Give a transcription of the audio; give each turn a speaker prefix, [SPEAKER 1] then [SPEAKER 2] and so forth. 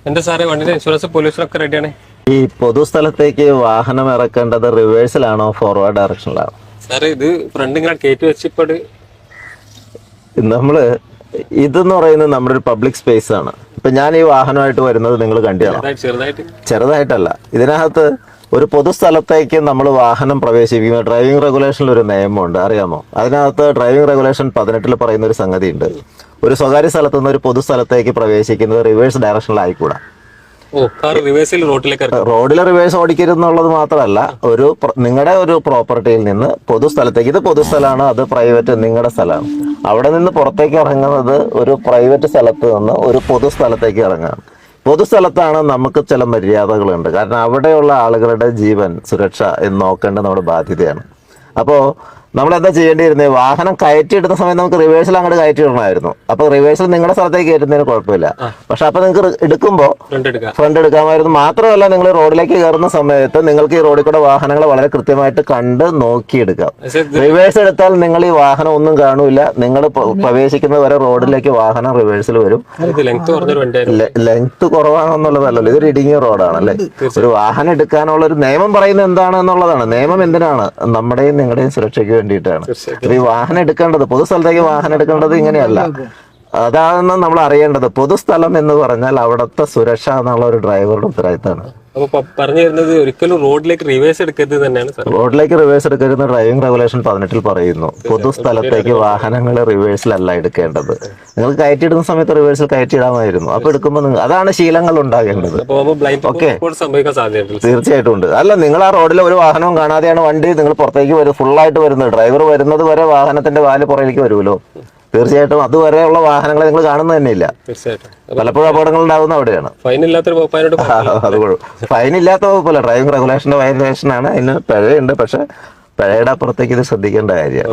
[SPEAKER 1] എന്താ സാറേ വണ്ടിയുടെ ഇൻഷുറൻസ് പൊല്യൂഷനൊക്കെ റെഡിയാണ്.
[SPEAKER 2] ഈ പൊതുസ്ഥലത്തേക്ക് വാഹനം ഇറക്കേണ്ടത് റിവേഴ്സിലാണോ ഫോർവേഡ് ഡയറക്ഷനിലാണോ?
[SPEAKER 1] സാറേ ഇത് ഫ്രണ്ട് ഇങ്ങനെ കയറ്റി വെച്ചിപ്പോട്
[SPEAKER 2] നമ്മള് ഇതെന്ന് പറയുന്നത് നമ്മുടെ ഒരു പബ്ലിക് സ്പേസ് ആണ്. ഇപ്പൊ ഞാൻ ഈ വാഹനമായിട്ട് വരുന്നത് നിങ്ങൾ കണ്ടിയാണോ? ചെറുതായിട്ടല്ല, ഇതിനകത്ത് ഒരു പൊതുസ്ഥലത്തേക്ക് നമ്മൾ വാഹനം പ്രവേശിപ്പിക്കുമ്പോൾ ഡ്രൈവിംഗ് റെഗുലേഷനിൽ ഒരു നിയമമുണ്ട്, അറിയാമോ? അതിനകത്ത് ഡ്രൈവിംഗ് റെഗുലേഷൻ 18 പറയുന്ന ഒരു സംഗതി ഉണ്ട്. ഒരു സ്വകാര്യ സ്ഥലത്തു നിന്ന് ഒരു പൊതുസ്ഥലത്തേക്ക് പ്രവേശിക്കുന്നത് റിവേഴ്സ് ഡയറക്ഷനിലായിക്കൂടാ. റോഡിലെ റിവേഴ്സ് ഓടിക്കരുതെന്നുള്ളത് മാത്രമല്ല, നിങ്ങളുടെ ഒരു പ്രോപ്പർട്ടിയിൽ നിന്ന് പൊതുസ്ഥലത്തേക്ക്, ഇത് പൊതുസ്ഥലമാണ്, അത് പ്രൈവറ്റ് നിങ്ങളുടെ സ്ഥലമാണ്, അവിടെ നിന്ന് പുറത്തേക്ക് ഇറങ്ങുന്നത് ഒരു പ്രൈവറ്റ് സ്ഥലത്ത് നിന്ന് ഒരു പൊതുസ്ഥലത്തേക്ക് ഇറങ്ങുകയാണ്. പൊതുസ്ഥലത്താണ് നമുക്ക് ചില മര്യാദകളുണ്ട്. കാരണം അവിടെയുള്ള ആളുകളുടെ ജീവൻ സുരക്ഷ എന്ന് നോക്കേണ്ടത് നമ്മുടെ ബാധ്യതയാണ്. അപ്പോൾ നമ്മൾ എന്താ ചെയ്യേണ്ടിയിരുന്നത്? വാഹനം കയറ്റിയിടുന്ന സമയത്ത് നമുക്ക് റിവേഴ്സിൽ അങ്ങോട്ട് കയറ്റിയിടണമായിരുന്നു. അപ്പൊ റിവേഴ്സിൽ നിങ്ങളുടെ സ്ഥലത്തേക്ക് കയറ്റുന്നതിന് കുഴപ്പമില്ല. പക്ഷെ അപ്പൊ നിങ്ങൾക്ക് എടുക്കുമ്പോൾ ഫ്രണ്ട് എടുക്കാമായിരുന്നു. മാത്രമല്ല, നിങ്ങൾ റോഡിലേക്ക് കയറുന്ന സമയത്ത് നിങ്ങൾക്ക് ഈ റോഡിൽ കൂടെ വാഹനങ്ങൾ വളരെ കൃത്യമായിട്ട് കണ്ട് നോക്കിയെടുക്കാം. റിവേഴ്സ് എടുത്താൽ നിങ്ങൾ ഈ വാഹനം ഒന്നും കാണൂല. നിങ്ങൾ പ്രവേശിക്കുന്നത് വരെ റോഡിലേക്ക് വാഹനം റിവേഴ്സിൽ വരും. ലെങ്ത് കുറവാണെന്നുള്ളതല്ലല്ലോ, ഇതൊരു ഇടുങ്ങിയ റോഡാണല്ലേ. ഒരു വാഹനം എടുക്കാനുള്ള ഒരു നിയമം പറയുന്നത് എന്താണ് എന്നുള്ളതാണ്. നിയമം എന്തിനാണ്? നമ്മുടെയും നിങ്ങളുടെയും സുരക്ഷയ്ക്ക് വേണ്ടിയിട്ടാണ്. ഈ വാഹനം എടുക്കേണ്ടത്, പൊതുസ്ഥലത്തേക്ക് വാഹനം എടുക്കേണ്ടത് ഇങ്ങനെയല്ല. അതാണ് നമ്മൾ അറിയേണ്ടത്. പൊതുസ്ഥലം എന്ന് പറഞ്ഞാൽ അവിടുത്തെ സുരക്ഷ എന്നുള്ള ഒരു ഡ്രൈവറുടെ ഉത്തരവാദിത്തമാണ്.
[SPEAKER 1] പറഞ്ഞു തരുന്നത് ഒരിക്കലും റോഡിലേക്ക് റിവേഴ്സ് എടുക്കരുത് തന്നെയാണ്.
[SPEAKER 2] റോഡിലേക്ക് റിവേഴ്സ് എടുക്കരുത് ഡ്രൈവിംഗ് റെഗുലേഷൻ 18 പറയുന്നു. പൊതുസ്ഥലത്തേക്ക് വാഹനങ്ങൾ റിവേഴ്സിലല്ല എടുക്കേണ്ടത്. നിങ്ങൾക്ക് കയറ്റിയിടുന്ന സമയത്ത് റിവേഴ്സിൽ കയറ്റിയിടാമായിരുന്നു. അപ്പൊ എടുക്കുമ്പോൾ അതാണ് ശീലങ്ങൾ ഉണ്ടാകേണ്ടത്. ഓക്കെ, തീർച്ചയായിട്ടും ഉണ്ട്. അല്ല, നിങ്ങൾ ആ റോഡിൽ ഒരു വാഹനവും കാണാതെയാണ് വണ്ടി നിങ്ങൾ പുറത്തേക്ക് ഫുള്ളായിട്ട് വരുന്നത്. ഡ്രൈവർ വരുന്നത് വരെ വാഹനത്തിന്റെ വാല് പുറകിലേക്ക് വരുമല്ലോ. തീർച്ചയായിട്ടും അതുവരെയുള്ള വാഹനങ്ങളെ നിങ്ങൾ കാണുന്നത് തന്നെയില്ല. പലപ്പോഴും അപകടങ്ങൾ ഉണ്ടാകുന്ന അവിടെയാണ്. അത് ഫൈൻ ഇല്ലാത്ത വകുപ്പല്ല, ഡ്രൈവിംഗ് റെഗുലേഷന്റെ വയലേഷനാണ്. അതിന് പിഴയുണ്ട്. പക്ഷെ പിഴയുടെ അപ്പുറത്തേക്ക് ഇത് ശ്രദ്ധിക്കേണ്ട കാര്യമാണ്.